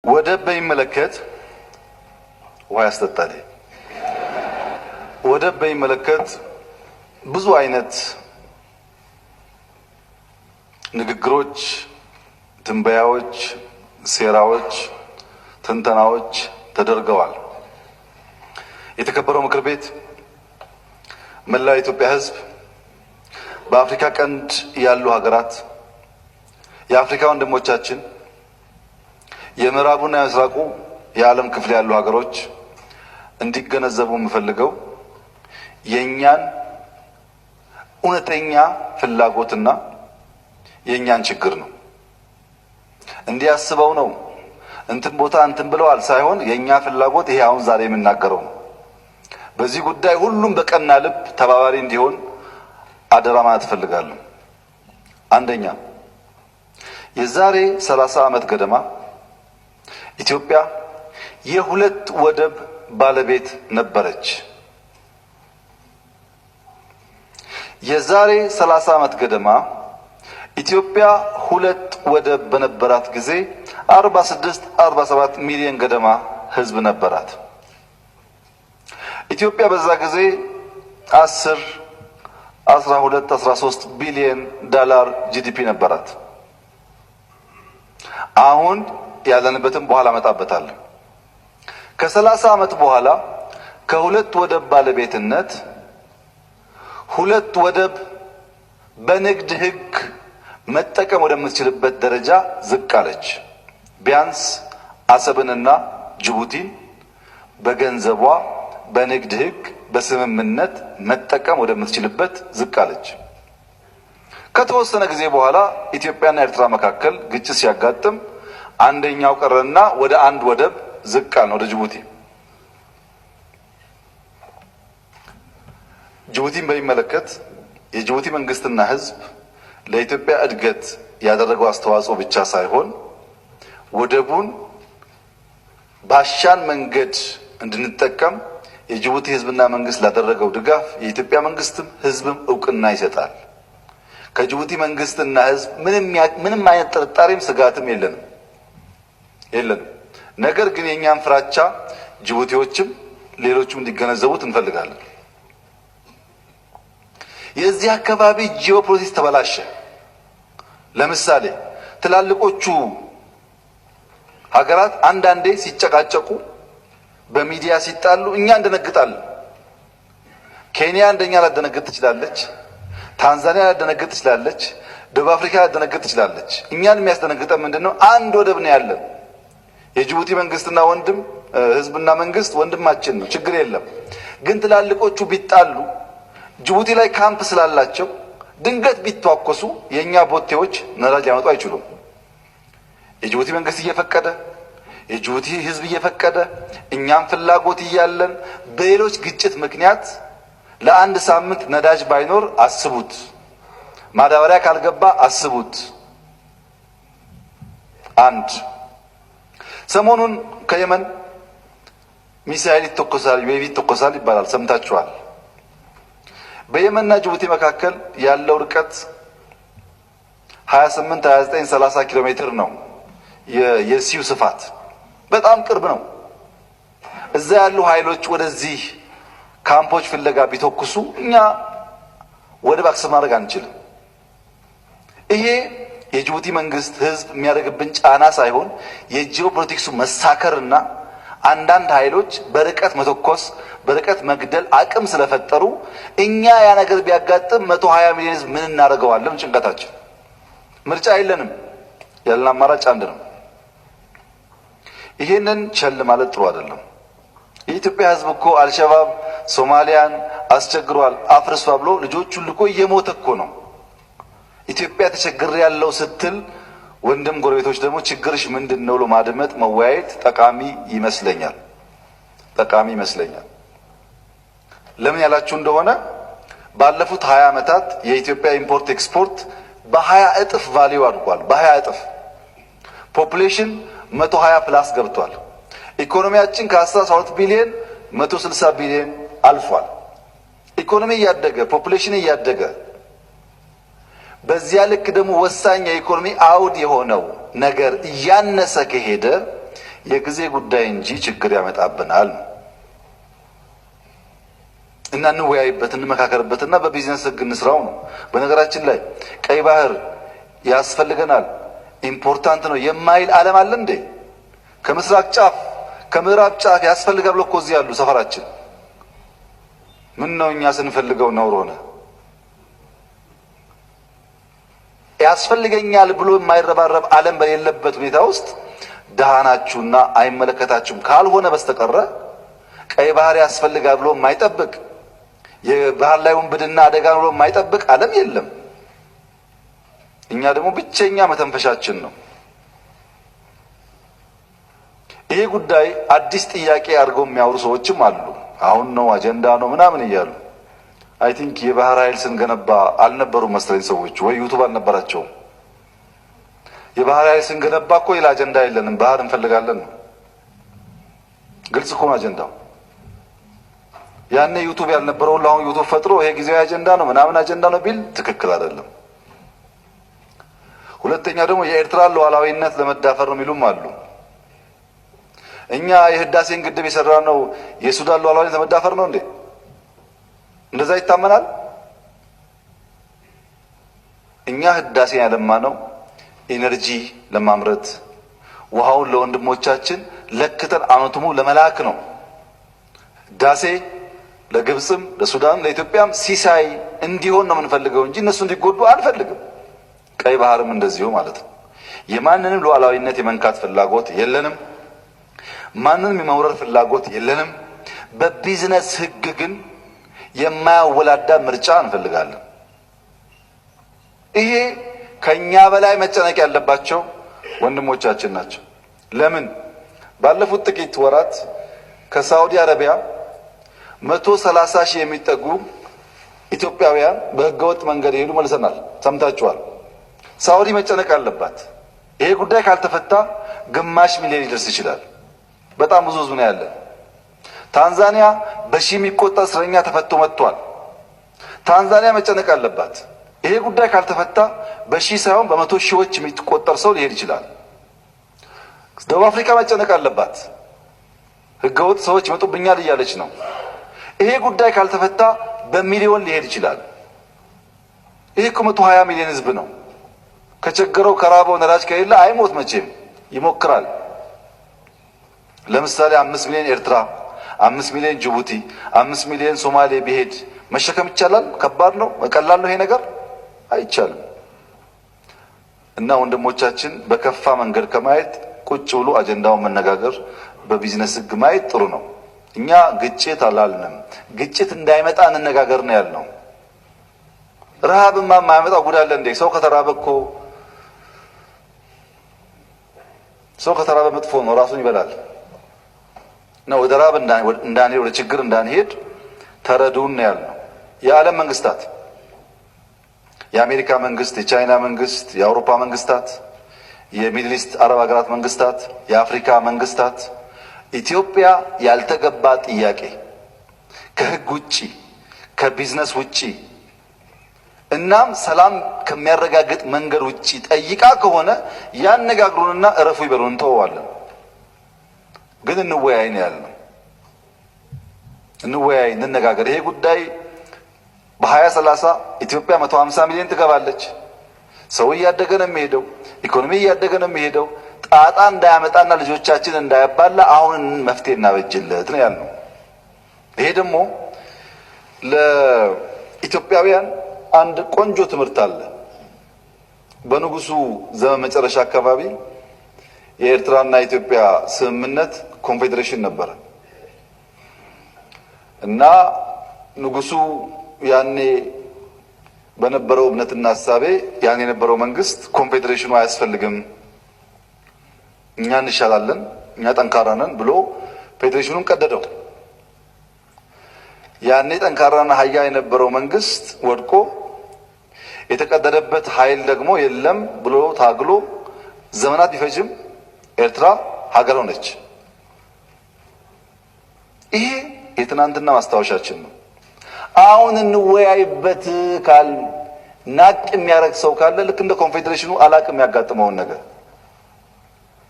ወደብ በሚመለከት ውሃ ያስጠጣል። ወደብ በሚመለከት ብዙ አይነት ንግግሮች፣ ትንበያዎች፣ ሴራዎች፣ ትንተናዎች ተደርገዋል። የተከበረው ምክር ቤት፣ መላው የኢትዮጵያ ሕዝብ፣ በአፍሪካ ቀንድ ያሉ ሀገራት፣ የአፍሪካ ወንድሞቻችን፣ የምዕራቡና የምስራቁ የዓለም ክፍል ያሉ ሀገሮች እንዲገነዘቡ የምፈልገው የኛን እውነተኛ ፍላጎትና የኛን ችግር ነው። እንዲያስበው ነው እንትን ቦታ እንትን ብለዋል ሳይሆን የኛ ፍላጎት ይሄ አሁን ዛሬ የምናገረው ነው። በዚህ ጉዳይ ሁሉም በቀና ልብ ተባባሪ እንዲሆን አደራ ማለት እፈልጋለሁ። አንደኛ፣ የዛሬ 30 ዓመት ገደማ ኢትዮጵያ የሁለት ወደብ ባለቤት ነበረች። የዛሬ 30 ዓመት ገደማ ኢትዮጵያ ሁለት ወደብ በነበራት ጊዜ 46-47 ሚሊዮን ገደማ ሕዝብ ነበራት። ኢትዮጵያ በዛ ጊዜ 10-12-13 ቢሊዮን ዶላር ጂዲፒ ነበራት። አሁን ያለንበትም በኋላ መጣበታለሁ። ከ30 ዓመት በኋላ ከሁለት ወደብ ባለቤትነት ሁለት ወደብ በንግድ ሕግ መጠቀም ወደምትችልበት ደረጃ ዝቅ አለች። ቢያንስ አሰብንና ጅቡቲን በገንዘቧ በንግድ ሕግ በስምምነት መጠቀም ወደምትችልበት ዝቅ አለች። ከተወሰነ ጊዜ በኋላ ኢትዮጵያና ኤርትራ መካከል ግጭት ሲያጋጥም አንደኛው ቀረና ወደ አንድ ወደብ ዝቅ አለ፣ ወደ ጅቡቲ። ጅቡቲን በሚመለከት የጅቡቲ መንግስትና ህዝብ ለኢትዮጵያ እድገት ያደረገው አስተዋጽኦ ብቻ ሳይሆን ወደቡን ባሻን መንገድ እንድንጠቀም የጅቡቲ ህዝብና መንግስት ላደረገው ድጋፍ የኢትዮጵያ መንግስትም ህዝብም እውቅና ይሰጣል። ከጅቡቲ መንግስትና ህዝብ ምንም አይነት ጥርጣሬም ስጋትም የለንም። ነገር ግን የኛን ፍራቻ ጅቡቲዎችም ሌሎችም እንዲገነዘቡት እንፈልጋለን። የዚህ አካባቢ ጂኦፖለቲክስ ተበላሸ። ለምሳሌ ትላልቆቹ ሀገራት አንዳንዴ ሲጨቃጨቁ በሚዲያ ሲጣሉ እኛ እንደነግጣለን። ኬንያ እንደኛ ላደነግጥ ትችላለች፣ ታንዛኒያ ላደነግጥ ትችላለች፣ ደቡብ አፍሪካ ላደነግጥ ትችላለች። እኛን የሚያስደነግጠን ምንድነው? አንድ ወደብ ነው ያለን። የጅቡቲ መንግስትና ህዝብና መንግስት ወንድማችን ነው፣ ችግር የለም። ግን ትላልቆቹ ቢጣሉ ጅቡቲ ላይ ካምፕ ስላላቸው ድንገት ቢተዋኮሱ የኛ ቦቴዎች ነዳጅ ሊያመጡ አይችሉም። የጅቡቲ መንግስት እየፈቀደ የጅቡቲ ህዝብ እየፈቀደ እኛም ፍላጎት እያለን በሌሎች ግጭት ምክንያት ለአንድ ሳምንት ነዳጅ ባይኖር አስቡት፣ ማዳበሪያ ካልገባ አስቡት። አንድ ሰሞኑን ከየመን ሚሳኤል ይተኮሳል፣ ዩኤቪ ይተኮሳል ይባላል፣ ሰምታችኋል። በየመንና ጅቡቲ መካከል ያለው ርቀት 28፣ 29፣ 30 ኪሎ ሜትር ነው። የሲው ስፋት በጣም ቅርብ ነው። እዛ ያሉ ኃይሎች ወደዚህ ካምፖች ፍለጋ ቢተኩሱ እኛ ወደብ አክሰስ ማድረግ አንችልም። ይሄ የጅቡቲ መንግስት ህዝብ የሚያደርግብን ጫና ሳይሆን የጂኦፖለቲክሱ መሳከርና አንዳንድ ኃይሎች በርቀት መተኮስ በርቀት መግደል አቅም ስለፈጠሩ እኛ ያ ነገር ቢያጋጥም 120 ሚሊዮን ህዝብ ምን እናደርገዋለን? ጭንቀታችን። ምርጫ የለንም፣ ያለን አማራጭ አንድ ነው። ይሄንን ቸል ማለት ጥሩ አይደለም። የኢትዮጵያ ህዝብ እኮ አልሸባብ ሶማሊያን አስቸግሯል አፍርሷ ብሎ ልጆቹን ልኮ እየሞተ እኮ ነው። ኢትዮጵያ ተቸግር ያለው ስትል ወንድም ጎረቤቶች ደግሞ ችግርሽ ምንድነው ብሎ ማድመጥ መወያየት ጠቃሚ ይመስለኛል። ለምን ያላችሁ እንደሆነ ባለፉት 20 ዓመታት የኢትዮጵያ ኢምፖርት ኤክስፖርት በ20 እጥፍ ቫልዩ አድጓል። በ20 እጥፍ ፖፑሌሽን 120 ፕላስ ገብቷል። ኢኮኖሚያችን ከ12 ቢሊዮን 160 ቢሊዮን አልፏል። ኢኮኖሚ እያደገ ፖፑሌሽን እያደገ በዚያ ልክ ደግሞ ወሳኝ የኢኮኖሚ አውድ የሆነው ነገር እያነሰ ከሄደ የጊዜ ጉዳይ እንጂ ችግር ያመጣብናል እና እንወያይበት እንመካከርበትና በቢዝነስ ህግ እንስራው ነው። በነገራችን ላይ ቀይ ባህር ያስፈልገናል ኢምፖርታንት ነው የማይል ዓለም አለ እንዴ? ከምስራቅ ጫፍ ከምዕራብ ጫፍ ያስፈልጋል ብሎ እኮ እዚህ ያሉ ሰፈራችን ምን ነው እኛ ስንፈልገው ነውር ሆነ? ያስፈልገኛል ብሎ የማይረባረብ ዓለም በሌለበት ሁኔታ ውስጥ ደሃናችሁና አይመለከታችሁም ካልሆነ በስተቀረ ቀይ ባህር ያስፈልጋል ብሎ የማይጠብቅ የባህር ላይ ውንብድና አደጋ ብሎ የማይጠብቅ ዓለም የለም። እኛ ደግሞ ብቸኛ መተንፈሻችን ነው። ይሄ ጉዳይ አዲስ ጥያቄ አድርገው የሚያወሩ ሰዎችም አሉ። አሁን ነው አጀንዳ ነው ምናምን እያሉ አይ ቲንክ የባህር ኃይል ስንገነባ አልነበሩም መሰለኝ ሰዎች፣ ወይ ዩቲዩብ አልነበራቸውም። የባህር ኃይል ስንገነባ እኮ ሌላ አጀንዳ የለንም፣ ባህር እንፈልጋለን ነው። ግልጽ እኮ ነው አጀንዳው። ያኔ ዩቲዩብ ያልነበረው አሁን ዩቲዩብ ፈጥሮ ይሄ ጊዜያዊ አጀንዳ ነው ምናምን አጀንዳ ነው ቢል ትክክል አይደለም። ሁለተኛ ደግሞ የኤርትራ ሉዓላዊነት ለመዳፈር ነው የሚሉም አሉ። እኛ የህዳሴን ግድብ የሰራነው የሱዳን ሉዓላዊነት ለመዳፈር ነው እንዴ? እንደዛ ይታመናል? እኛ ህዳሴን ያለማነው ኢነርጂ ለማምረት ውሃውን ለወንድሞቻችን ለክተን አመቱሙ ለመላክ ነው። ህዳሴ ለግብጽም ለሱዳንም ለኢትዮጵያም ሲሳይ እንዲሆን ነው የምንፈልገው እንጂ እነሱ እንዲጎዱ አንፈልግም። ቀይ ባህርም እንደዚሁ ማለት ነው። የማንንም ሉዓላዊነት የመንካት ፍላጎት የለንም። ማንንም የመውረር ፍላጎት የለንም። በቢዝነስ ህግ ግን የማያወላዳ ምርጫ እንፈልጋለን። ይሄ ከኛ በላይ መጨነቅ ያለባቸው ወንድሞቻችን ናቸው። ለምን ባለፉት ጥቂት ወራት ከሳውዲ አረቢያ 130 ሺህ የሚጠጉ ኢትዮጵያውያን በህገወጥ መንገድ ይሄዱ መልሰናል። ሰምታችኋል። ሳውዲ መጨነቅ አለባት። ይሄ ጉዳይ ካልተፈታ ግማሽ ሚሊዮን ሊደርስ ይችላል። በጣም ብዙ ህዝብ ነው ያለ። ታንዛኒያ በሺህ የሚቆጠር እስረኛ ተፈቶ መጥቷል። ታንዛኒያ መጨነቅ አለባት። ይሄ ጉዳይ ካልተፈታ በሺህ ሳይሆን በመቶ ሺዎች የሚቆጠር ሰው ሊሄድ ይችላል። ደቡብ አፍሪካ መጨነቅ አለባት። ህገወጥ ሰዎች ይመጡብኛል እያለች ነው። ይሄ ጉዳይ ካልተፈታ በሚሊዮን ሊሄድ ይችላል። ይሄ እኮ 120 ሚሊዮን ህዝብ ነው። ከቸገረው ከራበው ነዳጅ ከሌለ አይሞት መቼም ይሞክራል። ለምሳሌ 5 ሚሊዮን ኤርትራ፣ 5 ሚሊዮን ጅቡቲ፣ 5 ሚሊዮን ሶማሌ ቢሄድ መሸከም ይቻላል? ከባድ ነው? ቀላል ነው? ይሄ ነገር አይቻልም። እና ወንድሞቻችን በከፋ መንገድ ከማየት ቁጭ ብሎ አጀንዳውን መነጋገር በቢዝነስ ህግ ማየት ጥሩ ነው። እኛ ግጭት አላልንም። ግጭት እንዳይመጣ እንነጋገር ነው ያልነው። ረሃብማ የማያመጣው ጉዳለ እንዴ? ሰው ከተራበ እኮ ሰው ከተራበ መጥፎ ነው፣ ራሱን ይበላል። ነው ወደ ረሃብ እንዳንሄድ ወደ ችግር እንዳንሄድ ተረዱን ነው ያልነው። የዓለም መንግስታት፣ የአሜሪካ መንግስት፣ የቻይና መንግስት፣ የአውሮፓ መንግስታት፣ የሚድል ኢስት አረብ ሀገራት መንግስታት፣ የአፍሪካ መንግስታት ኢትዮጵያ ያልተገባ ጥያቄ ከህግ ውጪ ከቢዝነስ ውጪ እናም ሰላም ከሚያረጋግጥ መንገድ ውጪ ጠይቃ ከሆነ ያነጋግሩንና እረፉ ይበሉን እንተዋለን። ግን እንወያይ ነው ያልነው። እንወያይ፣ እንነጋገር። ይሄ ጉዳይ በ2030 ኢትዮጵያ 150 ሚሊዮን ትገባለች። ሰው እያደገ ነው የሚሄደው፣ ኢኮኖሚ እያደገ ነው የሚሄደው። ጣጣ እንዳያመጣና ልጆቻችን እንዳያባላ አሁን መፍትሄ እናበጅለት ነው ያልነው። ይሄ ደግሞ ለኢትዮጵያውያን አንድ ቆንጆ ትምህርት አለ። በንጉሱ ዘመን መጨረሻ አካባቢ የኤርትራና የኢትዮጵያ ስምምነት ኮንፌዴሬሽን ነበረ እና ንጉሱ ያኔ በነበረው እምነትና ሐሳቤ ያኔ የነበረው መንግስት ኮንፌዴሬሽኑ አያስፈልግም፣ እኛ እንሻላለን፣ እኛ ጠንካራ ነን ብሎ ፌዴሬሽኑን ቀደደው። ያኔ ጠንካራና ኃያል የነበረው መንግስት ወድቆ የተቀደደበት ኃይል ደግሞ የለም ብሎ ታግሎ ዘመናት ቢፈጅም ኤርትራ ሀገር ሆነች። ይሄ የትናንትና ማስታወሻችን ነው። አሁን እንወያይበት ካል ናቅ የሚያረግ ሰው ካለ ልክ እንደ ኮንፌዴሬሽኑ አላቅ የሚያጋጥመውን ነገር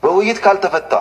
በውይይት ካልተፈታ